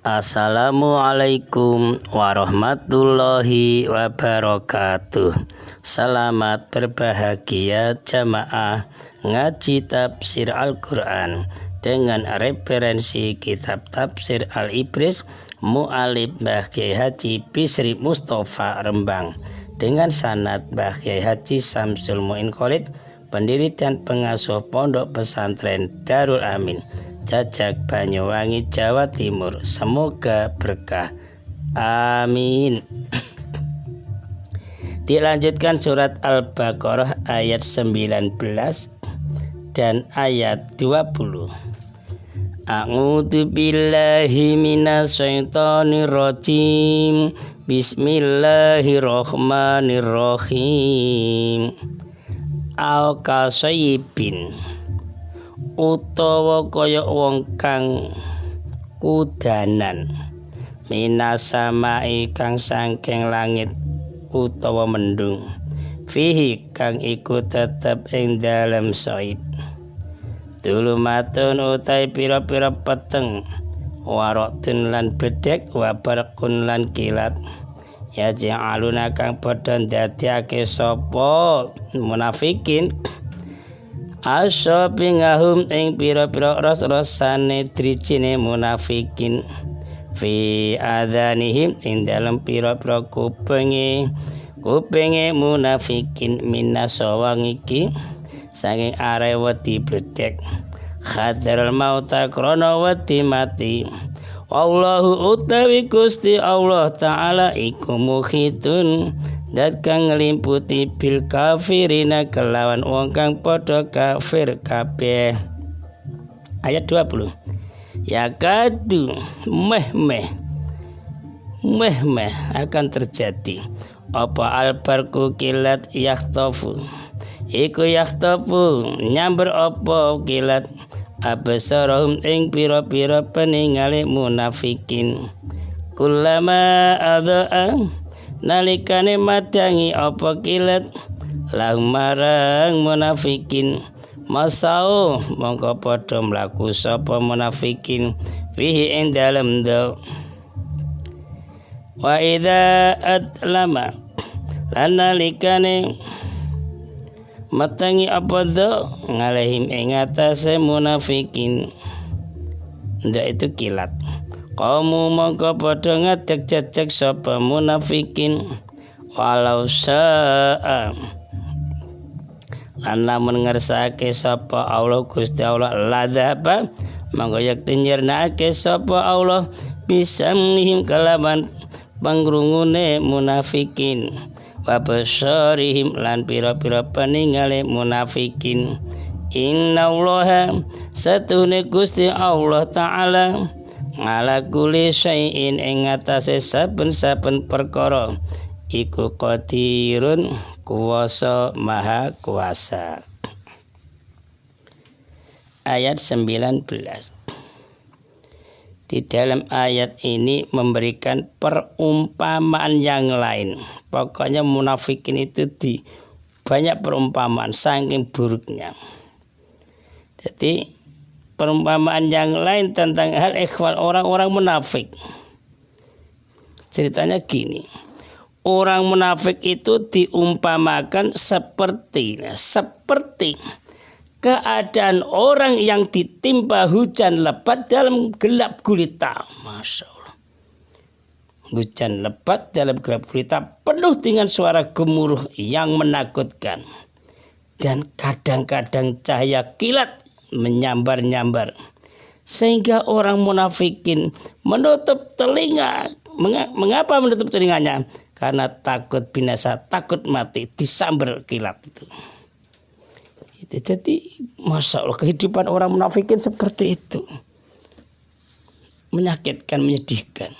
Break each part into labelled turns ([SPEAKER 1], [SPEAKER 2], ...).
[SPEAKER 1] Assalamualaikum warahmatullahi wabarakatuh. Selamat berbahagia jamaah ngaji tafsir Al-Quran dengan referensi kitab tafsir Al-Ibris Mu'alib Mbah Kyai Haji Bisri Mustafa Rembang dengan sanad Mbah Kyai Haji Samsul Mu'in Khalid, pendiri dan pengasuh Pondok Pesantren Darul Amin, Jajak Banyuwangi, Jawa Timur. Semoga berkah. Amin. Dilanjutkan surat Al-Baqarah ayat 19 dan ayat 20. A'udzu billahi minasyaitonir rajim. Bismillahirrahmanirrahim. Al-kasayyibin, utawa kaya wong kang kudanan, minasamai kang saking langit utawa mendung, fihi kang iku tetep ing dalem soib, dulumatun utai pira-pira peteng, warotun lan bedek, wabarakun lan kilat, ya ja'aluna kang padha ndadekake sapa munafikin asyabingahum ing pira-pira ros-rosane drijine munafikin, fi adhanihim ing dalem pira-pira kupenge munafikin, minasawang iki saking are wedi bledek, khadarul mauta krana wedi mati. Wallahu utawi Gusti Allah Ta'ala iku mukhitun dat kang nglimputi bil kafirina kelawan wong kang padha kafir kabeh. Ayat 20. Ya kadu meh akan terjadi apa albarku kilat yakhtafu iku yakhtafu nyamber apa kilat abasarahum ing pira-pira peningale munafikin, kullama adha'a nalikane madangi apa kilat lahum marang munafikin, masau mongko padha mlaku sapa munafikin fihi ing dalem do. Wa idza atlama lan nalikane matangi apa do ngalihim ing atase munafikin, ndak itu kilat, kamu mongko padha ngadeg jajak sapa munafikin, walau sa'a lan lamun ngersake sapa Allah Gusti Allah ladaba mongko yakti nyirnake sapa Allah bisamihim kalaban pangrungune munafikin, wa basyarihim lan pira-pira peningale munafikin. Innallaha satune Gusti Allah Ta'ala ala kulli syai'in ing atase saben-saben perkara iku qadirun kuwasa maha kuasa. Ayat 19. Di dalam ayat ini memberikan perumpamaan yang lain. Pokoknya munafikin itu di banyak perumpamaan saking buruknya. Jadi perumpamaan yang lain tentang hal ikhwal orang-orang munafik. Ceritanya gini. Orang munafik itu diumpamakan seperti keadaan orang yang ditimpa hujan lebat dalam gelap gulita. Masya Allah. Hujan lebat dalam gelap gulita penuh dengan suara gemuruh yang menakutkan. Dan kadang-kadang cahaya kilat menyambar-nyambar. Sehingga orang munafikin menutup telinga. Mengapa menutup telinganya? Karena takut binasa, takut mati, disambar kilat itu. Jadi Masya Allah, kehidupan orang munafikin seperti itu, menyakitkan, menyedihkan.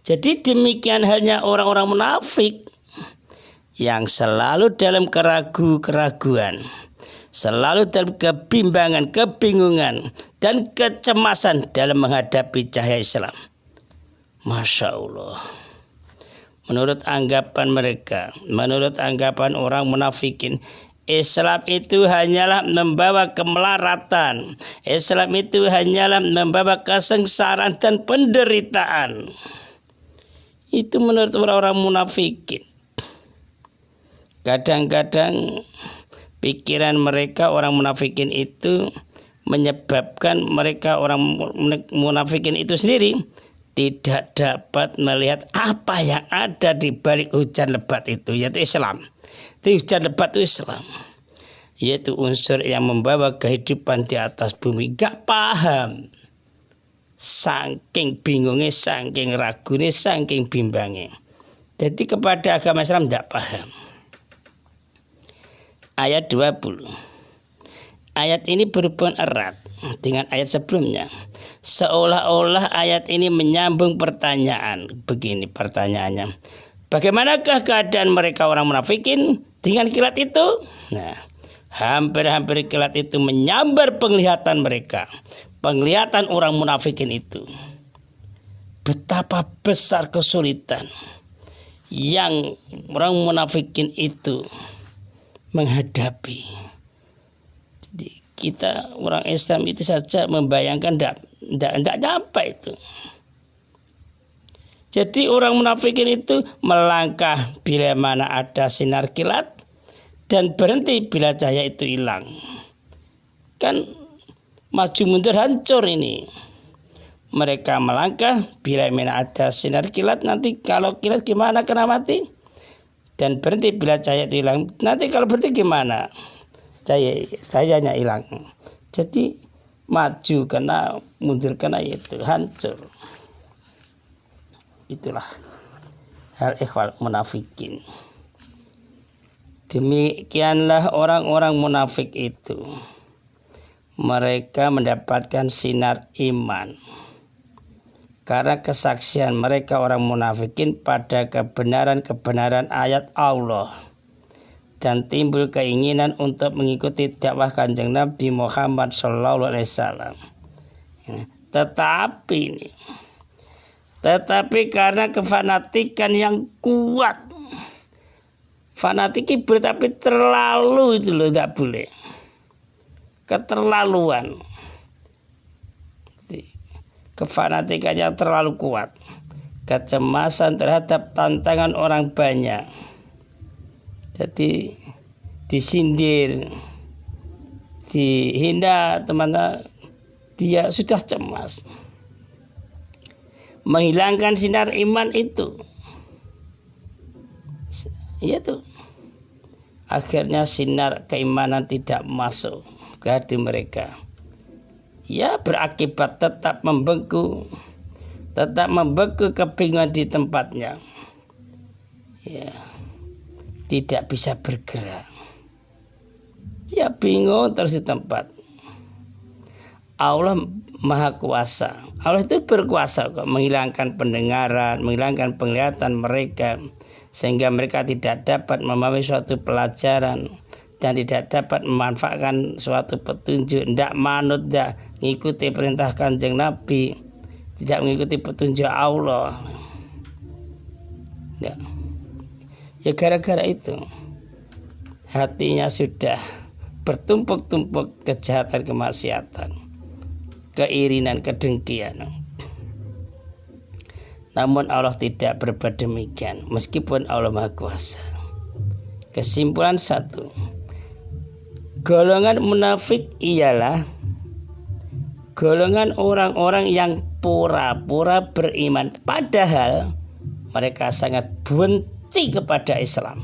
[SPEAKER 1] Jadi demikian halnya orang-orang munafik yang selalu dalam keraguan, selalu dalam kebimbangan, kebingungan dan kecemasan dalam menghadapi cahaya Islam. Masya Allah. Menurut anggapan mereka, menurut anggapan orang munafikin, Islam itu hanyalah membawa kemelaratan. Islam itu hanyalah membawa kesengsaraan dan penderitaan. Itu menurut orang-orang munafikin. Kadang-kadang pikiran mereka orang munafikin itu menyebabkan mereka orang munafikin itu sendiri tidak dapat melihat apa yang ada di balik hujan lebat itu, yaitu Islam. Di hujan lebat itu Islam, yaitu unsur yang membawa kehidupan di atas bumi. Gak paham, saking bingungnya, saking ragunya, saking bimbangnya. Jadi kepada agama Islam tidak paham. Ayat 20. Ayat ini berhubungan erat dengan ayat sebelumnya. Seolah-olah ayat ini menyambung pertanyaan. Begini pertanyaannya. Bagaimanakah keadaan mereka orang munafikin dengan kilat itu? Nah, hampir-hampir kilat itu menyambar penglihatan mereka. Penglihatan orang munafikin itu. Betapa besar kesulitan yang orang munafikin itu menghadapi. Jadi kita orang Islam itu saja membayangkan tidak nyampe itu. Jadi orang munafikin itu melangkah bila mana ada sinar kilat dan berhenti bila cahaya itu hilang. Kan maju mundur hancur ini. Mereka melangkah bila mana ada sinar kilat, nanti kalau kilat gimana kena mati? Dan berhenti bila cahaya itu hilang. Nanti kalau berhenti gimana? Cahayanya hilang. Jadi maju kena, mundur kena, itu hancur. Itulah hal ikhwal munafikin. Demikianlah orang-orang munafik itu. Mereka mendapatkan sinar iman karena kesaksian mereka orang munafikin pada kebenaran-kebenaran ayat Allah, dan timbul keinginan untuk mengikuti dakwah Kanjeng Nabi Muhammad SAW. Tetapi karena kefanatikan yang kuat, fanatik tapi terlalu itu loh, tidak boleh, keterlaluan, kefanatikannya terlalu kuat, kecemasan terhadap tantangan orang banyak. Jadi disindir, dihina teman-teman, dia sudah cemas. Menghilangkan sinar iman itu, itu akhirnya sinar keimanan tidak masuk ke hati mereka. Ya, berakibat tetap membeku kebingungan di tempatnya. Ya, tidak bisa bergerak. Ya, bingung terus di tempat. Allah Maha Kuasa. Allah itu berkuasa kok menghilangkan pendengaran, menghilangkan penglihatan mereka, sehingga mereka tidak dapat memahami suatu pelajaran dan tidak dapat memanfaatkan suatu petunjuk. Tidak manut, tidak mengikuti perintah Kanjeng Nabi, tidak mengikuti petunjuk Allah. Ya, ya gara-gara itu hatinya sudah bertumpuk-tumpuk kejahatan, kemaksiatan, keirinan, kedengkian. Namun Allah tidak berbuat demikian, meskipun Allah Maha Kuasa. Kesimpulan 1, golongan munafik ialah golongan orang-orang yang pura-pura beriman, padahal mereka sangat benci kepada Islam.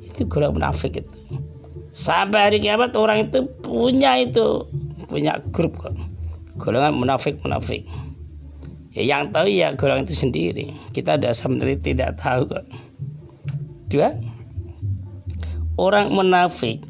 [SPEAKER 1] Itu golongan munafik itu. Sampai hari kiamat orang itu punya grup kok. Golongan munafik. Ya, yang tahu ya golongan itu sendiri. Kita sendiri tidak tahu kok. 2, orang munafik,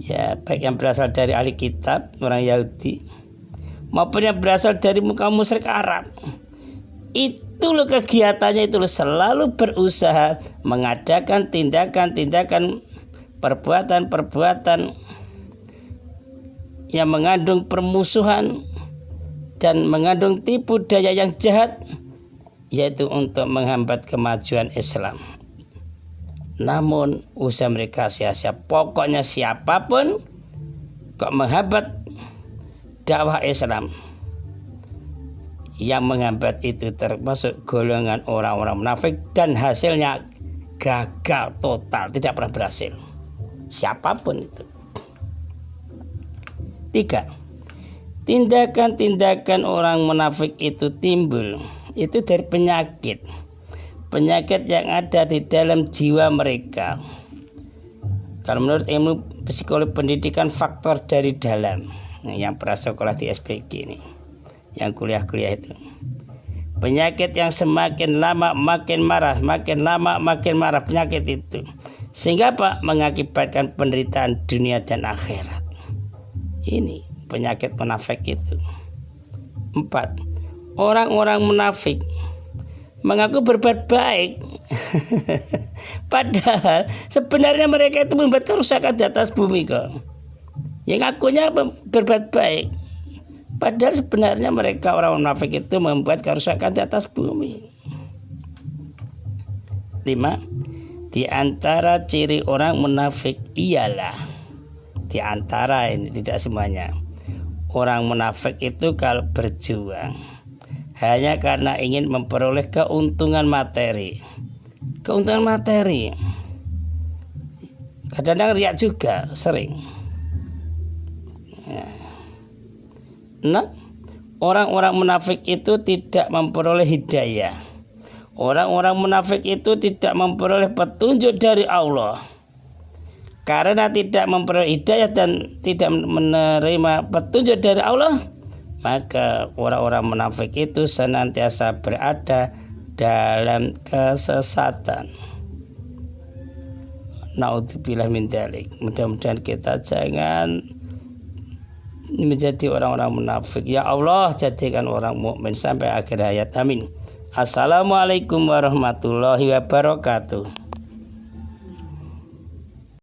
[SPEAKER 1] ya baik yang berasal dari ahli kitab, orang Yahudi, maupun yang berasal dari kaum musyrik Arab. Itu loh kegiatannya, itu loh selalu berusaha mengadakan tindakan-tindakan, perbuatan-perbuatan yang mengandung permusuhan dan mengandung tipu daya yang jahat, yaitu untuk menghambat kemajuan Islam. Namun usaha mereka sia-sia. Pokoknya siapapun kok menghambat dakwah Islam, yang menghambat itu termasuk golongan orang-orang munafik, dan hasilnya gagal total, tidak pernah berhasil. Siapapun itu. 3. Tindakan-tindakan orang munafik itu timbul itu dari penyakit yang ada di dalam jiwa mereka. Kalau menurut ilmu psikologi pendidikan, faktor dari dalam. Nah, yang pernah sekolah di SPG ini, yang kuliah-kuliah itu. Penyakit yang semakin lama makin marah, makin lama makin marah penyakit itu. Sehingga apa? Mengakibatkan penderitaan dunia dan akhirat. Ini penyakit munafik itu. 4. Orang-orang munafik mengaku berbuat baik padahal sebenarnya mereka itu membuat kerusakan di atas bumi kok. Yang ngakunya berbuat baik padahal sebenarnya mereka orang munafik itu membuat kerusakan di atas bumi. 5. Di antara ciri orang munafik ialah, di antara ini, tidak semuanya, orang munafik itu kalau berjuang hanya karena ingin memperoleh keuntungan materi. Keuntungan materi. Kadang-kadang riak juga, sering. Nah, orang-orang munafik itu tidak memperoleh hidayah. Orang-orang munafik itu tidak memperoleh petunjuk dari Allah. Karena tidak memperoleh hidayah dan tidak menerima petunjuk dari Allah, maka orang-orang munafik itu senantiasa berada dalam kesesatan. Naudzubillah min dzalik. Mudah-mudahan kita jangan menjadi orang-orang munafik. Ya Allah, jadikan orang mukmin sampai akhir hayat. Amin. Assalamualaikum warahmatullahi wabarakatuh.